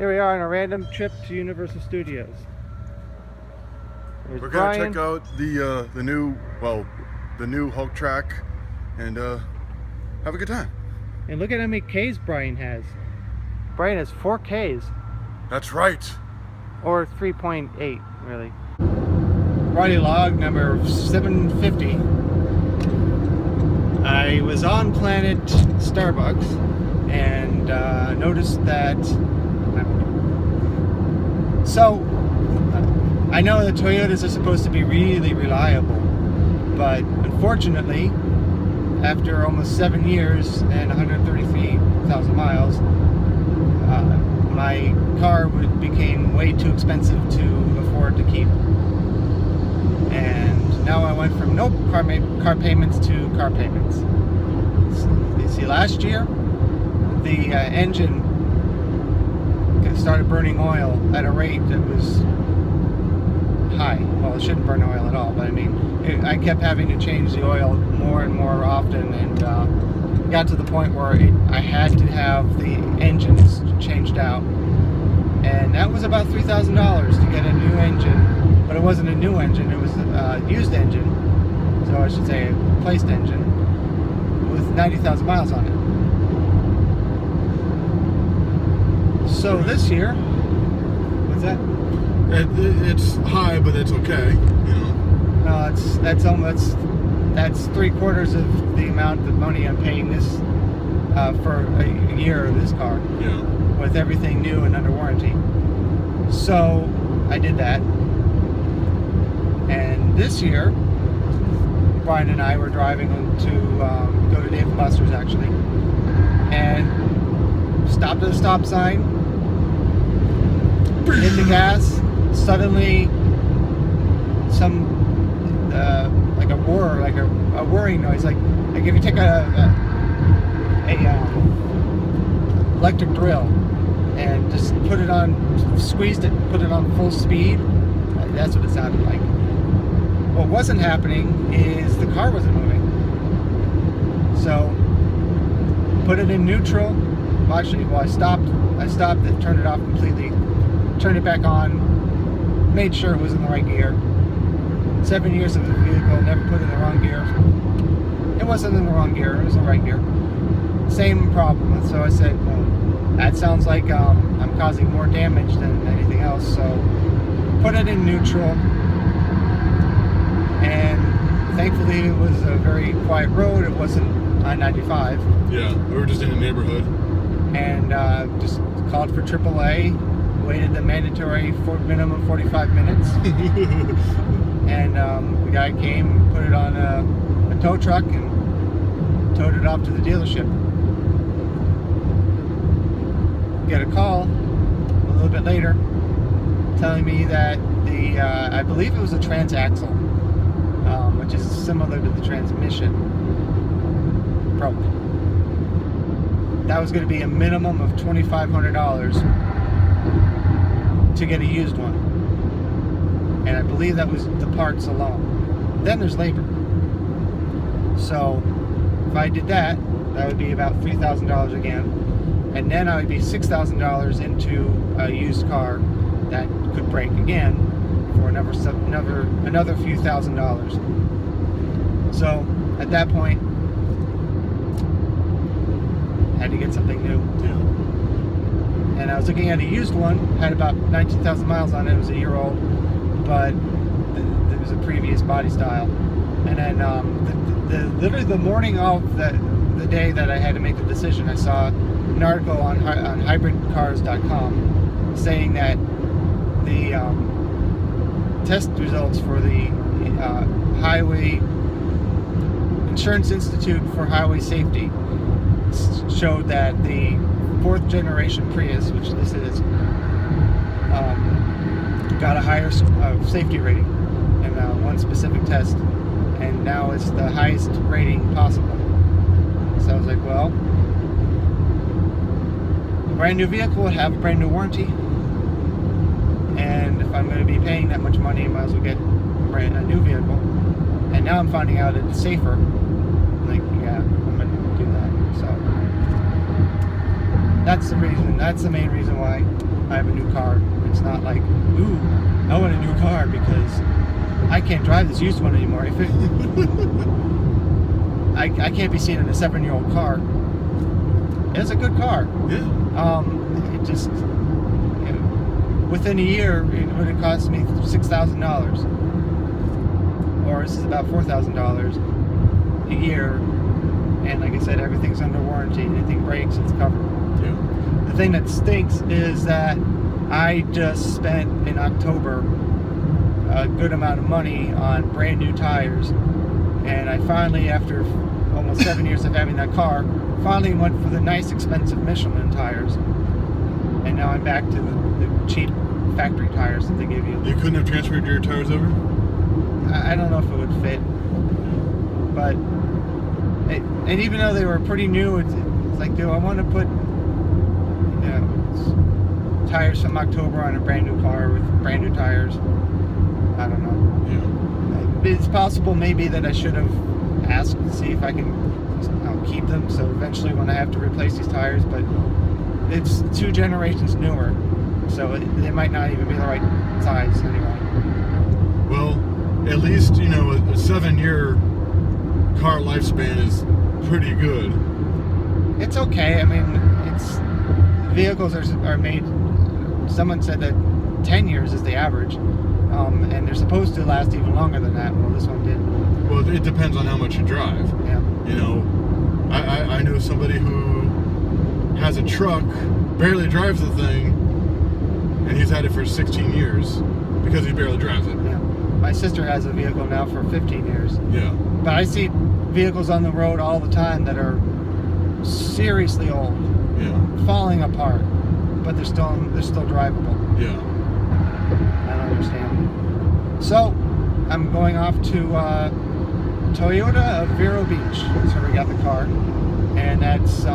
Here we are on a random trip to Universal Studios. There's We're gonna Brian. check out the new Hulk track and have a good time. And look at how many Ks Brian has. Brian has 4 Ks. That's right. Or 3.8, really. Friday log number 750. I was on Planet Starbucks and noticed that. So, I know the Toyotas are supposed to be really reliable, but unfortunately, after almost 7 years and 133,000 miles, my car became way too expensive to afford to keep. And now I went from no car payments to car payments. You see, last year, the engine started burning oil at a rate that was high. Well, it shouldn't burn oil at all, but I mean, I kept having to change the oil more and more often, and got to the point where I had to have the engines changed out, and that was about $3,000 to get a new engine. But it wasn't a new engine; it was a used engine, so I should say a replaced engine with 90,000 miles on it. So this year, what's that? It's high, but it's okay. You know. No, that's 3/4 of the amount of money I'm paying this for a year of this car. Yeah. With everything new and under warranty. So I did that, and this year, Brian and I were driving to go to Dave & Buster's actually, and stopped at a stop sign, hit the gas. Suddenly, some like a whir, like a whirring noise, like if you take a electric drill and just put it on, squeezed it, put it on full speed. That's what it sounded like. What wasn't happening is the car wasn't moving. So put it in neutral. Well, actually, I stopped it, turned it off completely, turned it back on. Made sure it was in the right gear. 7 years of the vehicle, never put it in the wrong gear. It wasn't in the wrong gear, it was in the right gear. Same problem. And so I said, well, that sounds like I'm causing more damage than anything else. So put it in neutral. And thankfully it was a very quiet road. It wasn't I-95. Yeah, we were just in the neighborhood. And just called for AAA. Waited the mandatory minimum 45 minutes, and the guy came, put it on a tow truck, and towed it off to the dealership. Get a call a little bit later, telling me that I believe it was a transaxle, which is similar to the transmission, broke. That was going to be a minimum of $2,500. To get a used one, and I believe that was the parts alone. Then there's labor. So if I did that, that would be about $3,000 again, and then I would be $6,000 into a used car that could break again for another few $1,000s. So at that point, I had to get something new. Yeah. And I was looking at a used one, had about 19,000 miles on it. It was a year old, but it was a previous body style. And then literally the morning of the day that I had to make the decision, I saw an article on hybridcars.com saying that the test results for the Highway Insurance Institute for Highway Safety showed that the 4th generation Prius, which this is, got a higher safety rating in one specific test, and now it's the highest rating possible. So I was like, well, a brand new vehicle would have a brand new warranty, and if I'm going to be paying that much money, I might as well get a new vehicle. And now I'm finding out it's safer. Like, yeah, I'm going to do that. So that's the reason. That's the main reason why. I have a new car. It's not like, ooh, I want a new car because I can't drive this used one anymore. If it, I can't be seen in a 7-year-old car. It's a good car. Yeah. It just, within a year, it would have cost me $6,000. Or this is about $4,000 a year. And like I said, everything's under warranty. Anything breaks, it's covered. Yeah. The thing that stinks is that I just spent in October a good amount of money on brand new tires. And I finally, after almost 7 years of having that car, finally went for the nice expensive Michelin tires. And now I'm back to the cheap factory tires that they give you. You couldn't have transferred your tires over? I don't know if it would fit. But, and even though they were pretty new, it's like, do I want to put, tires from October on a brand new car with brand new tires? I don't know. Yeah. It's possible maybe that I should have asked to see if I can keep them, so eventually when I have to replace these tires, but it's 2 generations newer, so they might not even be the right size anyway. Well, at least, a 7-year car lifespan is pretty good. It's okay. I mean, vehicles are made, someone said that 10 years is the average, and they're supposed to last even longer than that. Well, this one did. Well, it depends on how much you drive. Yeah. I know somebody who has a truck, barely drives the thing, and he's had it for 16 years because he barely drives it. Yeah. My sister has a vehicle now for 15 years. Yeah. But I see vehicles on the road all the time that are seriously old, falling apart, but they're still drivable. Yeah. I don't understand. So I'm going off to Toyota of Vero Beach. That's where we got the car, and that's 2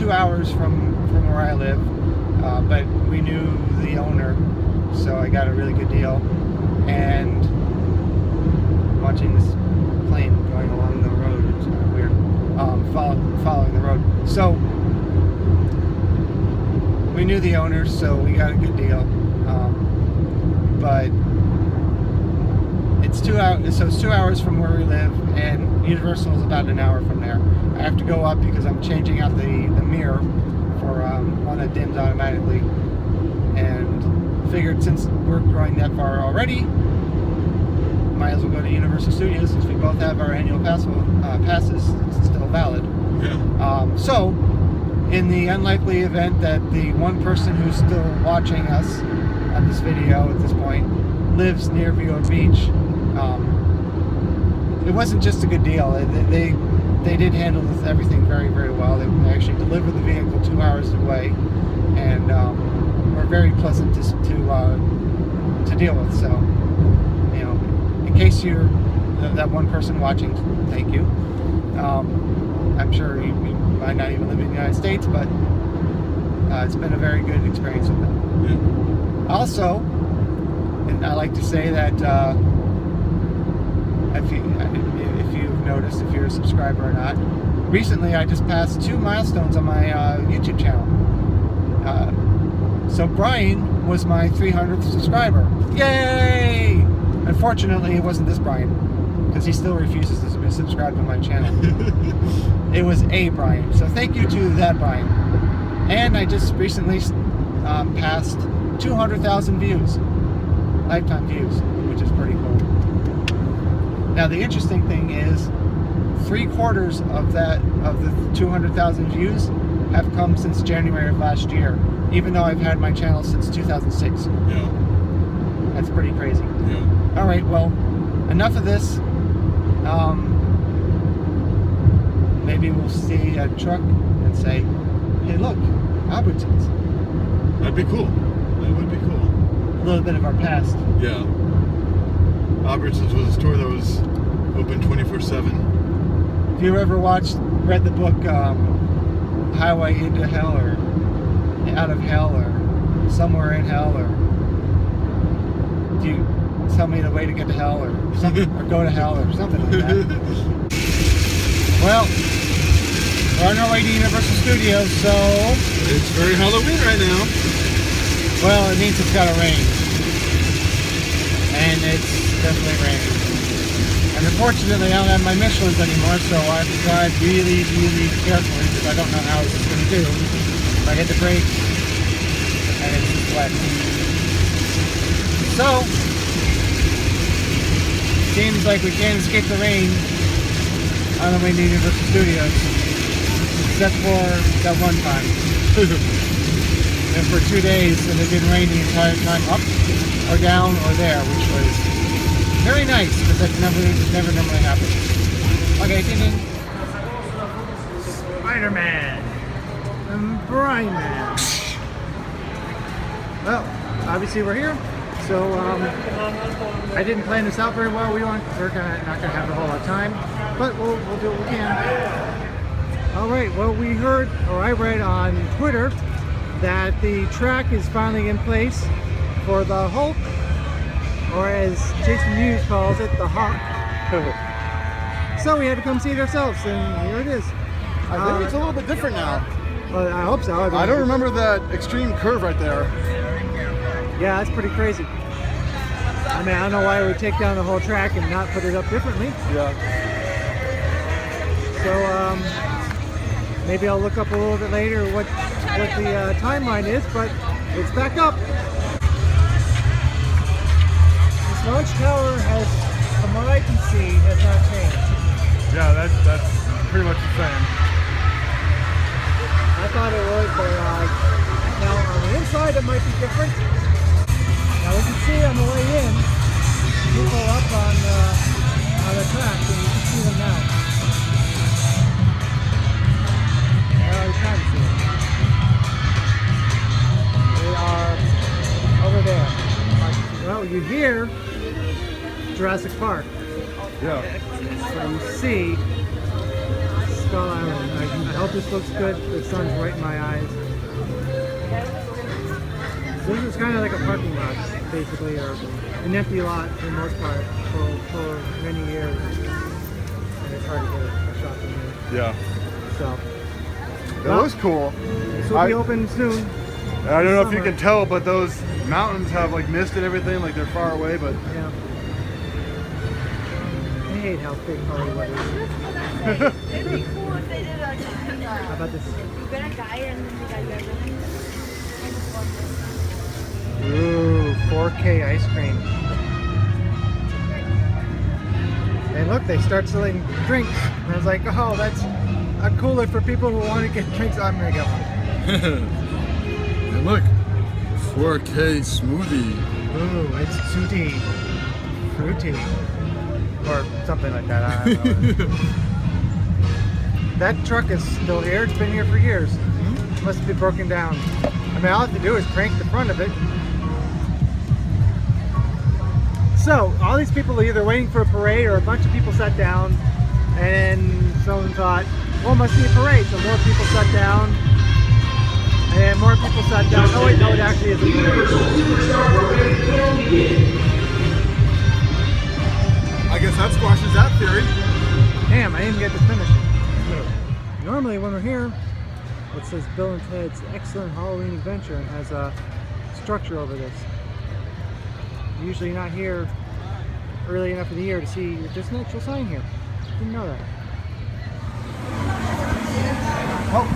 hours from where I live. But we knew the owner, so I got a really good deal. And watching this plane going along the road, it's kind of weird. Following the road. So we knew the owner, so we got a good deal. But it's 2 hours. So it's 2 hours from where we live, and Universal is about an hour from there. I have to go up because I'm changing out the mirror for one that dims automatically, and figured since we're going that far already, might as well go to Universal Studios since we both have our annual passes still valid. Yeah. So, in the unlikely event that the one person who's still watching us on this video at this point lives near Vero Beach, it wasn't just a good deal. They did handle everything very, very well. They actually delivered the vehicle 2 hours away, and were very pleasant to deal with. So, in case you're that one person watching, thank you. I'm sure you might not even live in the United States, but it's been a very good experience with them. Yeah. Also, and I like to say that if you've noticed, if you're a subscriber or not, recently I just passed 2 milestones on my YouTube channel. So Brian was my 300th subscriber. Yay! Unfortunately, it wasn't this Brian, because he still refuses to subscribe to my channel. It was a Brian. So thank you to that Brian. And I just recently passed 200,000 views, lifetime views, which is pretty cool. Now the interesting thing is, 3/4 of the 200,000 views have come since January of last year, even though I've had my channel since 2006. Yeah. That's pretty crazy. Yeah. All right, well, enough of this. Maybe we'll see a truck and say, hey, look, Albertsons. That'd be cool. That would be cool. A little bit of our past. Yeah. Albertsons was a store that was open 24/7. If you ever read the book Highway into Hell, or Out of Hell, or Somewhere in Hell, or do you tell me the way to get to hell, or something, or go to hell, or something like that? Well, we're on our way to Universal Studios, so It's very Halloween right now. Well, it means it's gotta rain. And it's definitely raining. And unfortunately, I don't have my Michelins anymore, so I have to drive really, really carefully because I don't know how this is going to do. If I hit the brakes, and it's just wet. So, seems like we can't escape the rain on the way to Universal Studios, except for that one time. And for 2 days, and it didn't rain the entire time up or down or there, which was very nice, because that never normally happens. Okay, ding. Spider-Man and Brian Man. Well, obviously we're here, so I didn't plan this out very well. We're not gonna have a whole lot of time, but we'll do what we can. All right. Well, we heard, or I read on Twitter, that the track is finally in place for the Hulk, or as Jason Mewes calls it, the Hawk. So we had to come see it ourselves, and here it is. I think it's a little bit different now. Well, I hope so. I don't remember that extreme curve right there. Yeah, that's pretty crazy. I mean, I don't know why it would take down the whole track and not put it up differently. Yeah. So maybe I'll look up a little bit later what the timeline is, but it's back up. This launch tower has, from what I can see, has not changed. Yeah, that's pretty much the same. I thought it was, but now on the inside it might be different. Now we can see on the way in, people up on the track, and you can see them now. You can see them. They are over there. Well, you hear Jurassic Park. Yeah. So you see Skull Island. I hope this looks good. The sun's right in my eyes. This is kind of like a parking lot, basically, or an empty lot for the most part for many years. And it's hard to get a shot from here. Yeah. So It looks cool. this will be open soon. I don't know if you Summer. can tell, but those mountains have like mist and everything, like they're far away, but Yeah. I hate how fake Hollywood is. It'd be cool if they did like How about this? you get a guy and then the guy goes in. I just love this. Ooh, 4K ice cream. And look, they start selling drinks. And I was like, oh, that's a cooler for people who want to get drinks. I'm gonna get one. and look, 4K smoothie. Ooh, it's tutti fruity. Or something like that. I don't know. That truck is still here. It's been here for years. Must be broken down. I mean, all I have to do is crank the front of it. So, all these people are either waiting for a parade or a bunch of people sat down and someone thought, well, must be a parade. So more people sat down and more people sat down. Oh wait, no, it actually is a parade. I guess that squashes that theory. Damn, I didn't get to finish. Normally when we're here, it says Bill and Ted's Excellent Halloween Adventure and has a structure over this. Usually not here early enough in the year to see if there's an actual sign here. Didn't know that. Oh,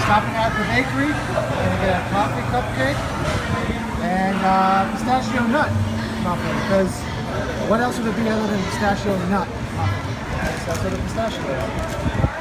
stopping at the bakery, gonna get a coffee cupcake and pistachio nut muffin, because what else would it be other than pistachio nut muffin? That's what a pistachio is.